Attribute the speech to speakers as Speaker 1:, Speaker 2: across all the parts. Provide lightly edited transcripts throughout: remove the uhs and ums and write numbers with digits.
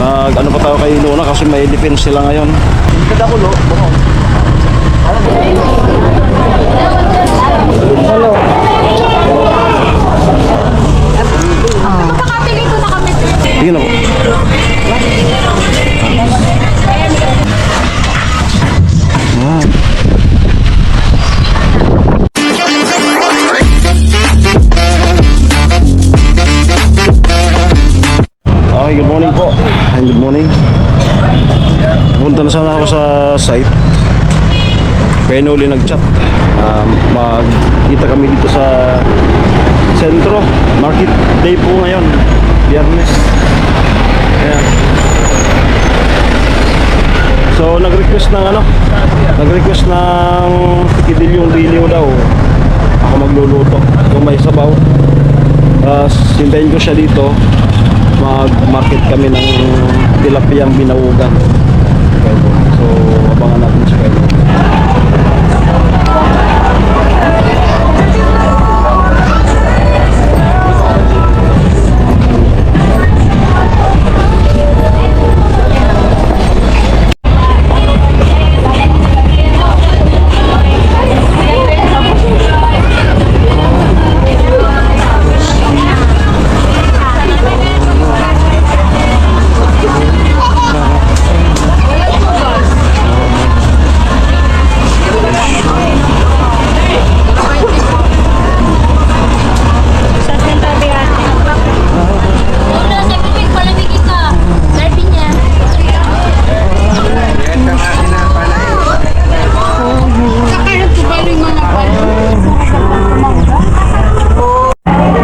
Speaker 1: Ano pa tayo kay Luna kasi may defense sila ngayon.
Speaker 2: Kada ko lo, baka. Hello.
Speaker 3: Makakapili ko na kami.
Speaker 1: Tingnan mo. Okay, good morning po. And good morning. Punta na sana ako sa site. Kaya na uli nag-chat. Magkita kami dito sa sentro. Market day po ngayon. Biyernes. Ayan. So nag-request ng nag-request ng kidilyong diliw daw. Ako magluluto. Kung may sabaw. Sintayin ko siya dito. Mag-market kami ng tilapiyang binawugan. So abangan natin siya kayo.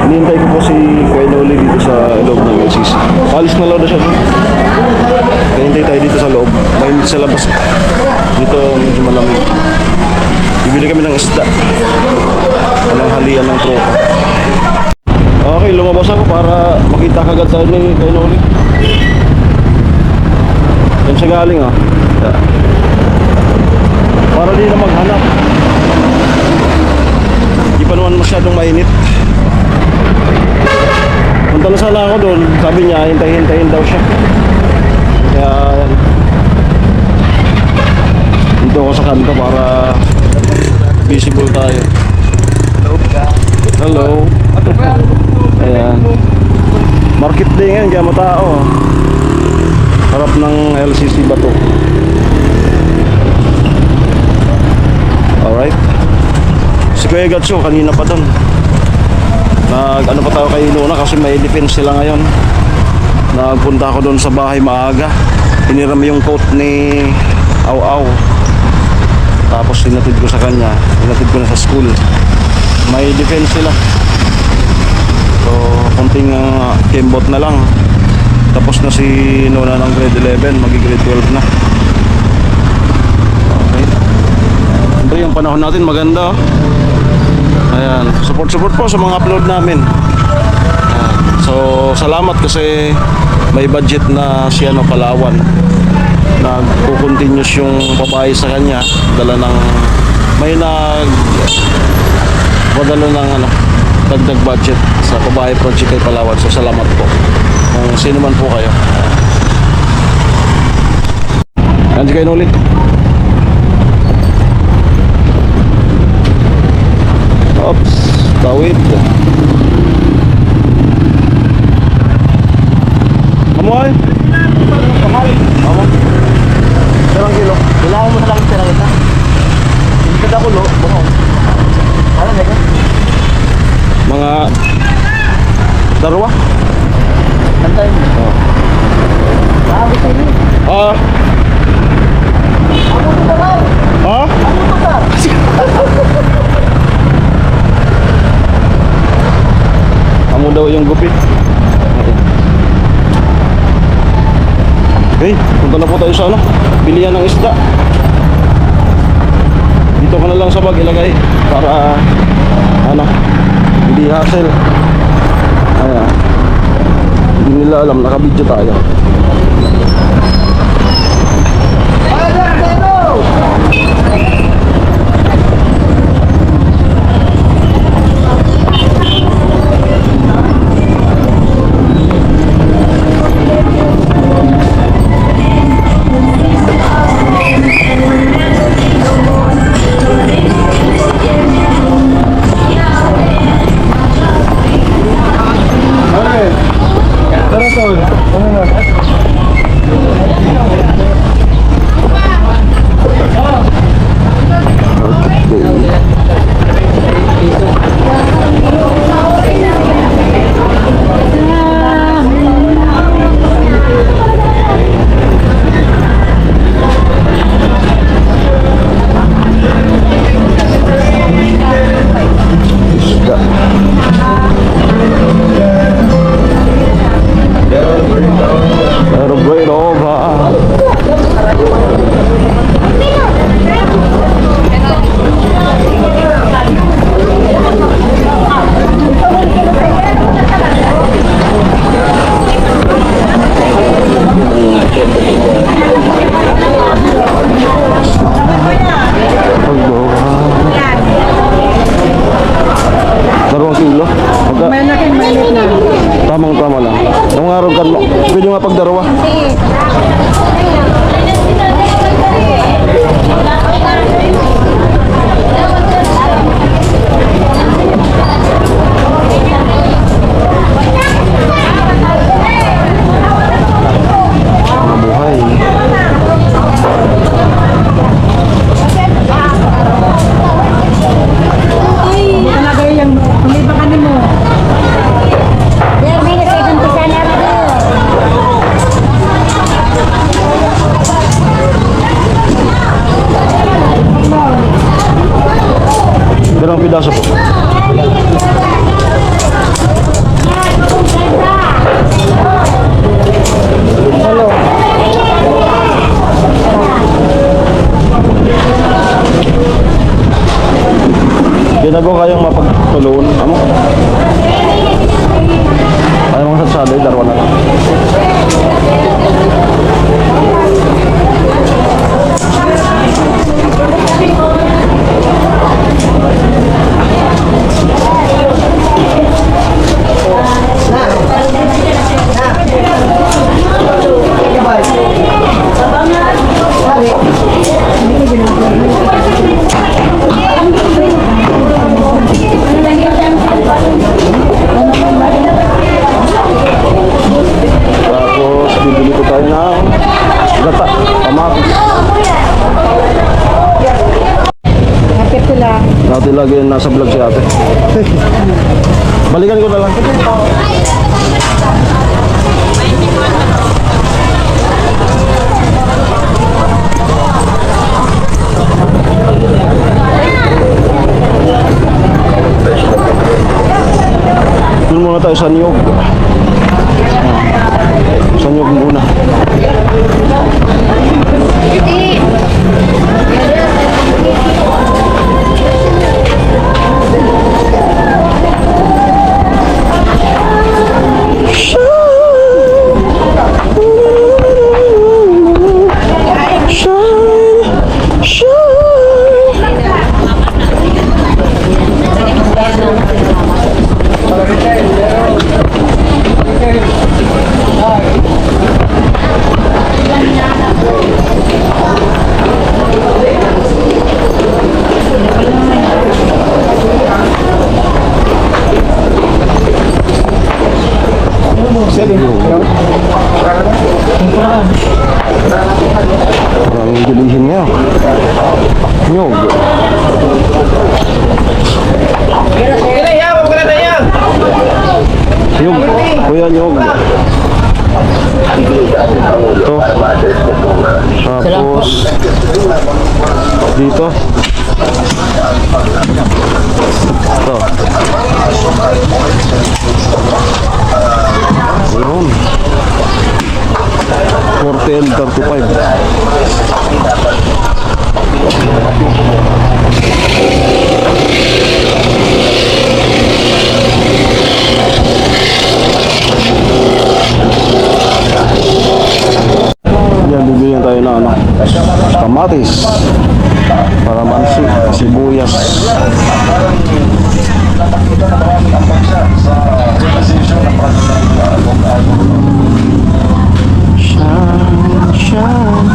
Speaker 1: Hinihintay ko po si Kuya Noli dito sa loob ng LCC. Alis na lang na siya. Hintay tayo dito sa loob. Mainit sa labas. Dito medyo malamig. Bibili kami ng isda. Anong halian ng tropa. Okay, lumabas ako para makita kagad sa ni Kuya Noli. Yan siya galing ah. Para di na maghanap. Di pa naman masyadong mainit. Punta na sana ako doon. Sabi niya, hintayin daw siya. Kaya yan. Dito ako sa kanto para visible tayo. Hello. Ayan. Market day ngayon, kaya matao. Harap ng LCC Bato. Alright. Si Kuya Gatso kanina pa doon. Ano pa tayo kay Luna kasi may defense sila ngayon. Nagpunta ako doon sa bahay maaga. Hiniram yung coat ni Aw Aw. Tapos hinatid ko sa kanya. Hinatid ko na sa school. May defense sila. So konting kembot na lang. Tapos na si Luna ng grade 11. Magi-grade 12 na. Okay. Siyempre yung panahon natin maganda. Ayan, support po sa mga upload namin. Ayan. So, salamat kasi may budget na si Palawan. Nagko-continuous yung babae sa kanya. Dala ng padala ng dagdag budget sa babae project kay Palawan. So, salamat po. Kung sino man po kayo. Ayan, kayo ulit. Oops, tawid. Amoy? Serang kilo. Kailangan mo na lang serang kita. Kada ko lo, baka. Ano na yan? Mga darwa. Antay mo. Oo. Sabi sa inyo. Ha? Ha? Amo daw yung gupit. Okay, punta na po tayo sa bilihan ng isda. Dito ka na lang sa bag ilagay para hindi hassle. Ayan. Hindi nila alam, naka-video tayo. darawa. Mga buhay.
Speaker 3: Talaga yung kumibakan mo.
Speaker 4: Derby na sa ibang pisana ako.
Speaker 1: Dalawang pidaso po. Ginago kayong mapagtulungan. Ano? Ayaw mga satsali, darawa na lang. Tapos bibili ko tayo ng gata, pamatis.
Speaker 3: Kapit ko lang.
Speaker 1: Dati lagi yung nasa vlog si ate. Balikan ko na lang. Doon muna tayo sa niyog. Sa niyog muna. Maraming gilihin niya. Nyog. Nyog. Kuya nyog. Ito. Tapos dito. Ito. Ayun. 40 and 35. Yan, bibigyan tayo na ano, kamatis, kalamansi, sibuyas. Shine, shine.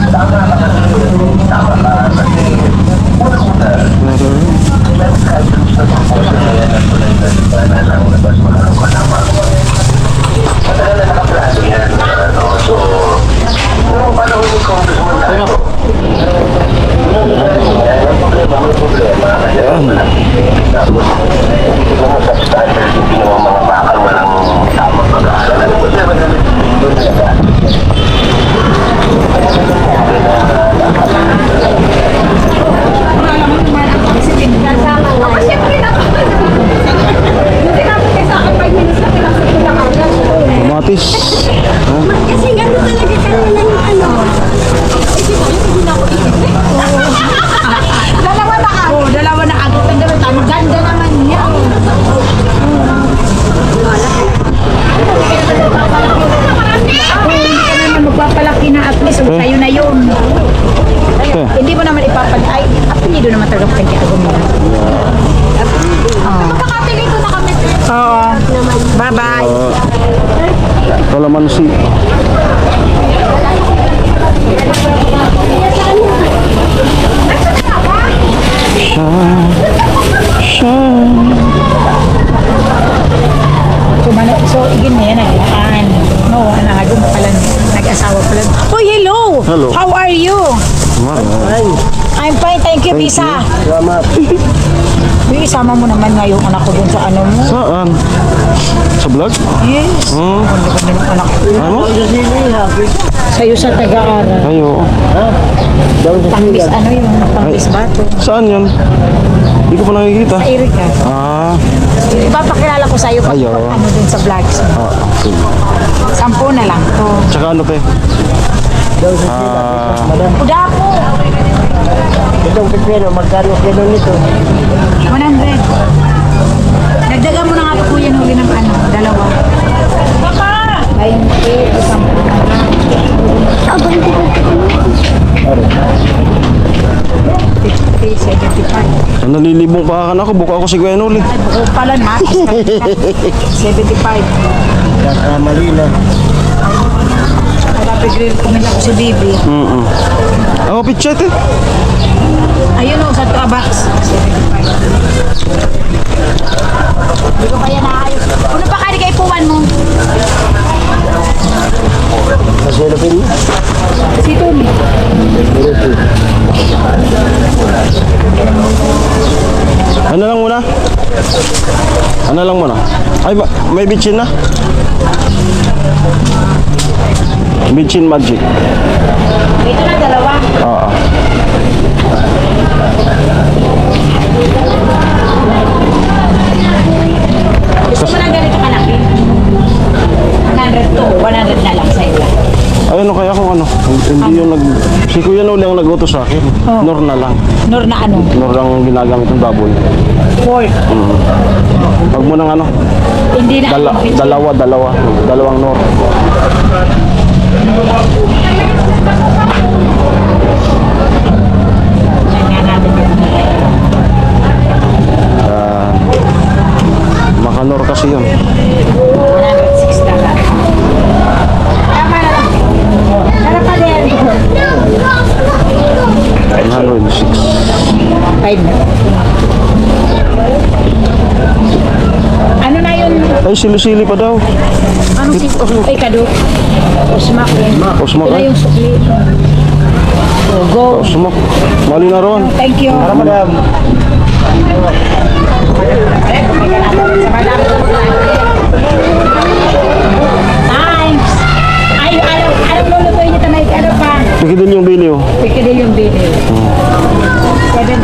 Speaker 1: Kamatis. Oh.
Speaker 4: Kasi gano'n talaga kanina yung ano.
Speaker 3: Dalawa na ako. Dalawa na agad. Maganda naman niya. Hindi ka naman magpapalaki na at least sa'yo na yun.
Speaker 1: Okay.
Speaker 3: Hindi mo naman ipapalaki. Apelido naman talaga pagkakago mo.
Speaker 4: Makakapili ko na kami.
Speaker 3: Oo. Bye-bye.
Speaker 1: Kalamansi.
Speaker 3: So, igin na yan, naglaan. No, nagagom pala, nag-asawa pala. Uy, hello!
Speaker 1: Hello.
Speaker 3: How are you? I'm fine, thank you,
Speaker 1: Thank
Speaker 3: Tisa.
Speaker 2: Salamat.
Speaker 3: Uy, isama mo naman nga yung anak ko dun sa ano mo.
Speaker 1: Saan? Sa vlog?
Speaker 3: Yes.
Speaker 1: Hmm.
Speaker 3: Ganda ng anak ko.
Speaker 1: Ano?
Speaker 3: Sa'yo sa taga-aral.
Speaker 1: Ayo.
Speaker 3: Pangbis, ano yung pangbis bato.
Speaker 1: Saan yun? Hindi ko pa nakikita.
Speaker 3: Sa Erika.
Speaker 1: Ah.
Speaker 3: Ipapakilala ko sa'yo pag
Speaker 1: Ayaw.
Speaker 3: ano dun sa vlogs mo.
Speaker 1: Ah, sige.
Speaker 3: 10 na lang to.
Speaker 1: Tsaka ano, te? Ah,
Speaker 3: Kuda po.
Speaker 2: Itong pipino, magkano kilo nito?
Speaker 3: 100. Nagdagan mo na nga po kuya huli ng ano, dalawa. Papa! 20, isang
Speaker 4: Abang ko.
Speaker 3: 50, 75.
Speaker 1: nalilibong pa ako. Buka ako si Kuya Noli.
Speaker 3: Ay, buko pala na. 75.
Speaker 2: Kakamali na.
Speaker 3: Nagapigil kumin ako si Bibi.
Speaker 1: Ako, pitchet eh.
Speaker 3: Ayun o, sa box. 75. Hindi ko pa yan naayos. Ano pa kani kay puwan mo?
Speaker 2: Masilapin mo?
Speaker 3: Si Tony.
Speaker 1: Ano lang muna? Ano lang muna? Ay, may bitchin na? Bitchin magic.
Speaker 3: Ito na dalawa.
Speaker 1: Oo.
Speaker 3: Gusto mo lang ganito kalaki? 100 to. 100 na lang sa iyo.
Speaker 1: Ay, ano kaya kung ano? Hindi yung nag... Si Kuya Noli ang nag-utos sa akin.
Speaker 3: Oh.
Speaker 1: Nor na lang.
Speaker 3: Nor na ano?
Speaker 1: Nor ang ginagamit ng baboy.
Speaker 3: Ford.
Speaker 1: Pag mo ng ano?
Speaker 3: Hindi na.
Speaker 1: Dalawang nor.
Speaker 3: Tingnan natin yung
Speaker 1: Makanor kasi yun.
Speaker 3: 106 na lang. Tama na lang. Sarap pa din.
Speaker 1: 106.
Speaker 3: 5 na. Ano na yun?
Speaker 1: Ay, sili-sili pa daw.
Speaker 3: Ano si... Ay, kaduk. Usmak yun.
Speaker 1: Usmak,
Speaker 3: Ito na
Speaker 1: ay.
Speaker 3: yung sukli. So, go.
Speaker 1: Sumak. Mali na ron.
Speaker 3: Thank you.
Speaker 2: Para madam.
Speaker 3: Thanks. Ay, alam lulutuin niyo tamay. Ano pa?
Speaker 1: Pikidil yung bili oh.
Speaker 3: Pikidil yung bili. 70.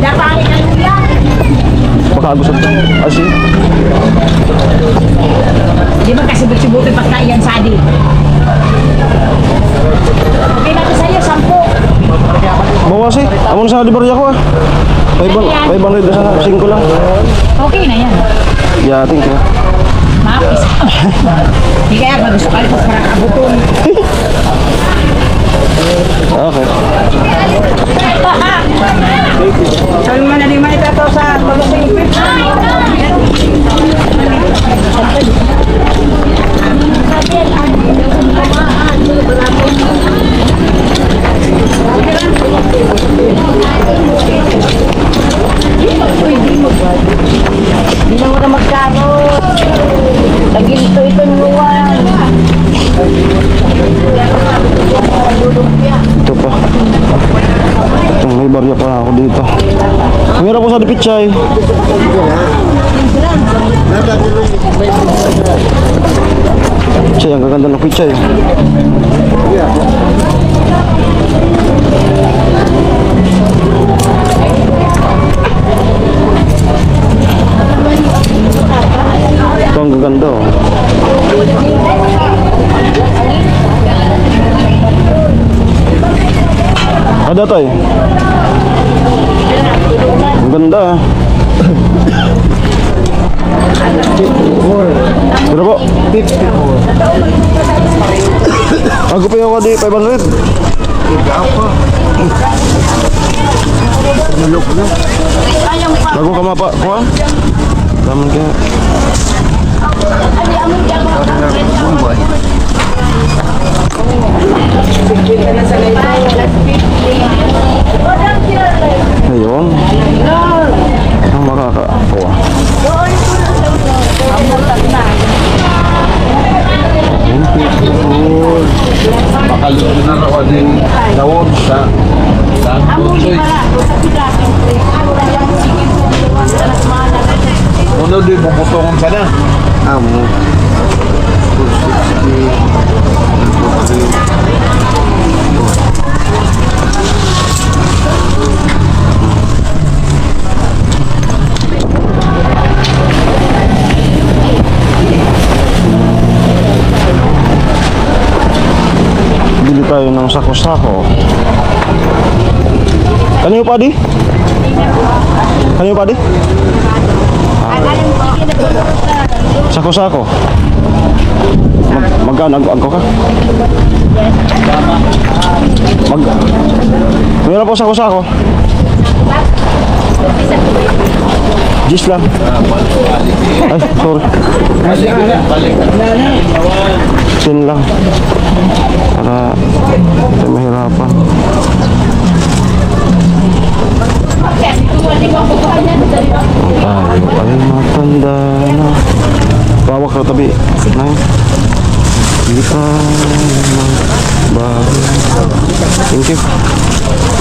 Speaker 3: Napakali ka luya.
Speaker 1: Baka gusto ko. Asi.
Speaker 3: Di ba kasi buti pagkaiyan sa adi? Okay na ito sa'yo, 10.
Speaker 1: Bawas eh. Amon sa dibarya ko ah. 500 sana. 5 lang.
Speaker 3: Okay na yan.
Speaker 1: Yeah, thank you.
Speaker 3: Mapis. Di kaya ba gusto ka ito parang abuton.
Speaker 1: Okay.
Speaker 3: Saan mo na di man ito sa pag-using Hindi na mo na magkarot. Tagilito ito nuwan.
Speaker 1: Ito pa. Itong may barya pa ako dito. Meron ko sa dipichay. Pichay, ang gaganda ng pichay. Ito ang gaganda oh. Ada tayo. Ang ganda ah. Pero po?
Speaker 2: 54.
Speaker 1: Ako pa yung ako di 500. Bago ka mapa, kuha? Daman ka. Ayun. Ang makakakuha.
Speaker 5: Makaluan na raw din dawon sa Bunsoy. Ano di puputungan sana? Amo. 260. Bili tayo ng sako-sako. Kanino pa di? Kanino pa di? Sako-sako. Magkano angko ka? Meron po sako-sako. Gis lang. Ay, sorry. 10 lang. Para tayo mahirapan. Tayo ay matanda na. Bawak na tabi. Nay. Hindi ka magbago. Thank you.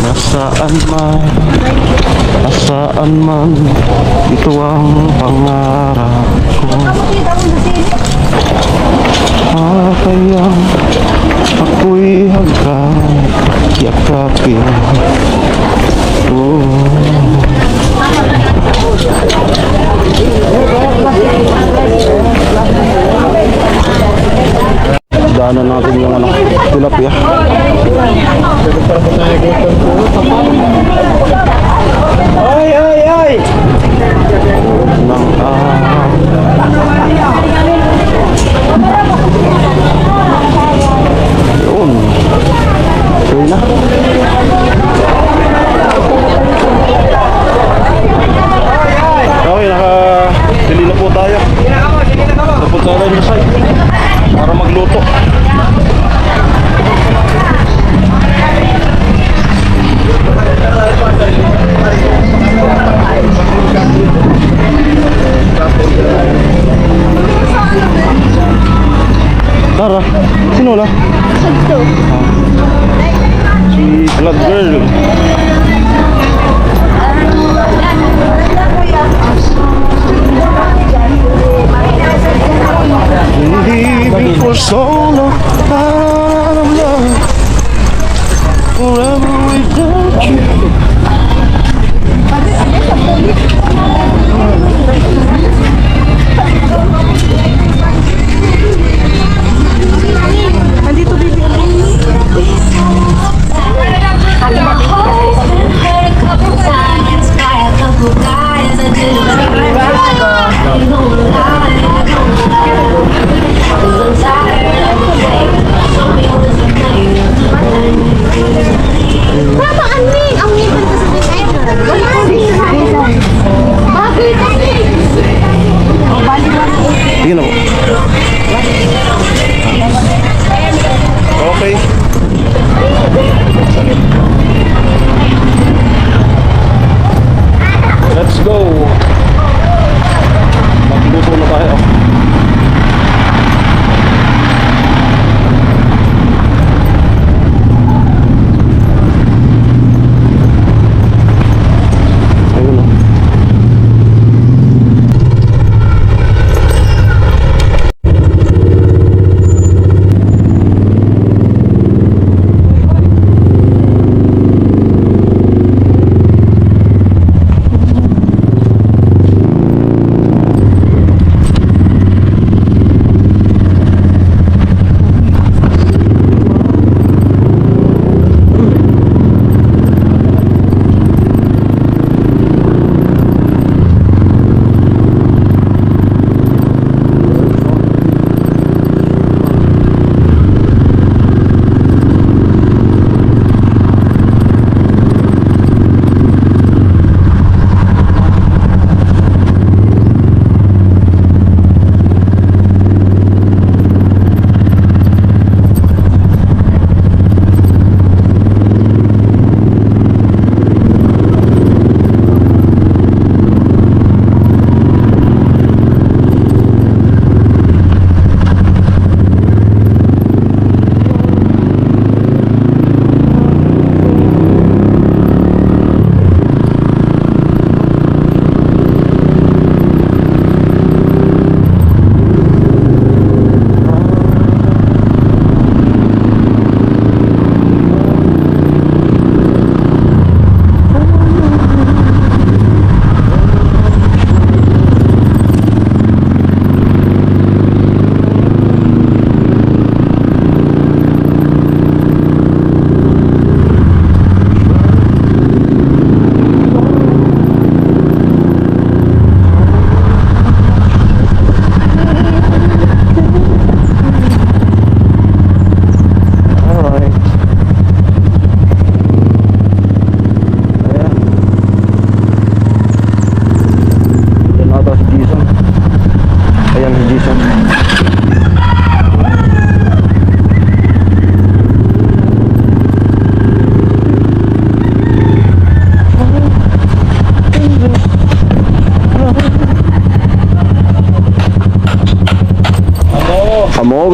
Speaker 5: Nasaan man ito ang pangarap ko. Kaya ako'y hanggang yakapin. Daanan natin yung tilapia. Ay! Nang yun. Okay na. Okay, nakabili na po tayo. Napunta tayo na site para magluto. Tara, sino na? Si Blood Girl. Leaving for so long, I'm lost forever without you.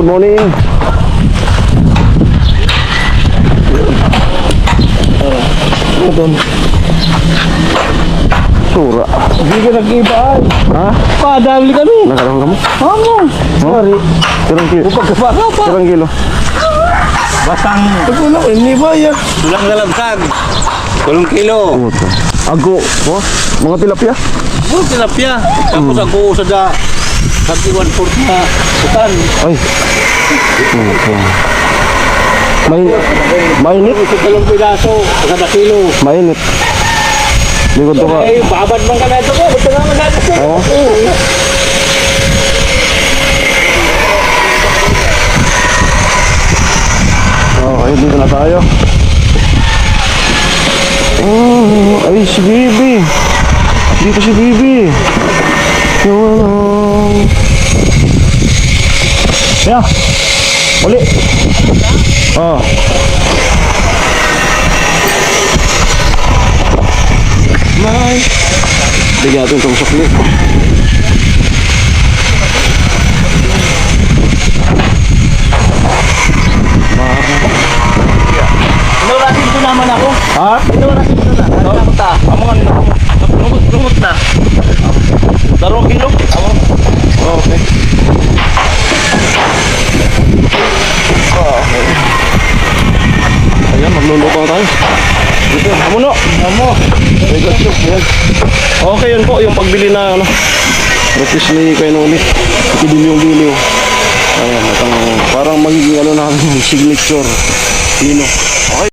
Speaker 1: good morning. Doon. Sura.
Speaker 2: Hindi ka nag-iba ay.
Speaker 1: Ha?
Speaker 2: Padali kami.
Speaker 1: Nakaroon ka mo?
Speaker 2: Ano? Sorry.
Speaker 1: Tirang kilo.
Speaker 2: Pagkabaka pa.
Speaker 1: Tirang kilo.
Speaker 2: Batang. Pagkulo, hindi ba yan?
Speaker 5: Tulang nalabsag. 8 kilo.
Speaker 1: Puta. Ago. Oh, mga tilapia.
Speaker 5: Oh, tilapia. Tapos ako sa da. Sabi 1/4 na utan.
Speaker 1: Ay. Puta. Mainit.
Speaker 5: Ito 2 piraso. Kada kilo.
Speaker 1: Mainit. Likod to ka.
Speaker 5: Eh, babad man ka na ito ko. Ba't ka naman natin ito?
Speaker 1: Oo. Okay, dito na tayo. Oh, ay, si Bibi. Dito si Bibi. Yung yeah. Uli. Oh. May. Bigyan natin itong sukli.
Speaker 2: Inuurasin ko naman ako.
Speaker 1: Ha?
Speaker 2: Inuurasin ko na. Ano na punta?
Speaker 5: Amangan na. Lumot na. 2 kilo.
Speaker 1: Okay. Ayan, magluluto na tayo. Dito, hamuno. Hamo. Mega soup. Yan. Okay, yun po. Yung pagbili na, ano, repis ni Kuya Noli. Ikidilyong-diliw. Ayan, at ang parang magiging, ano namin, signature. Lino. Okay.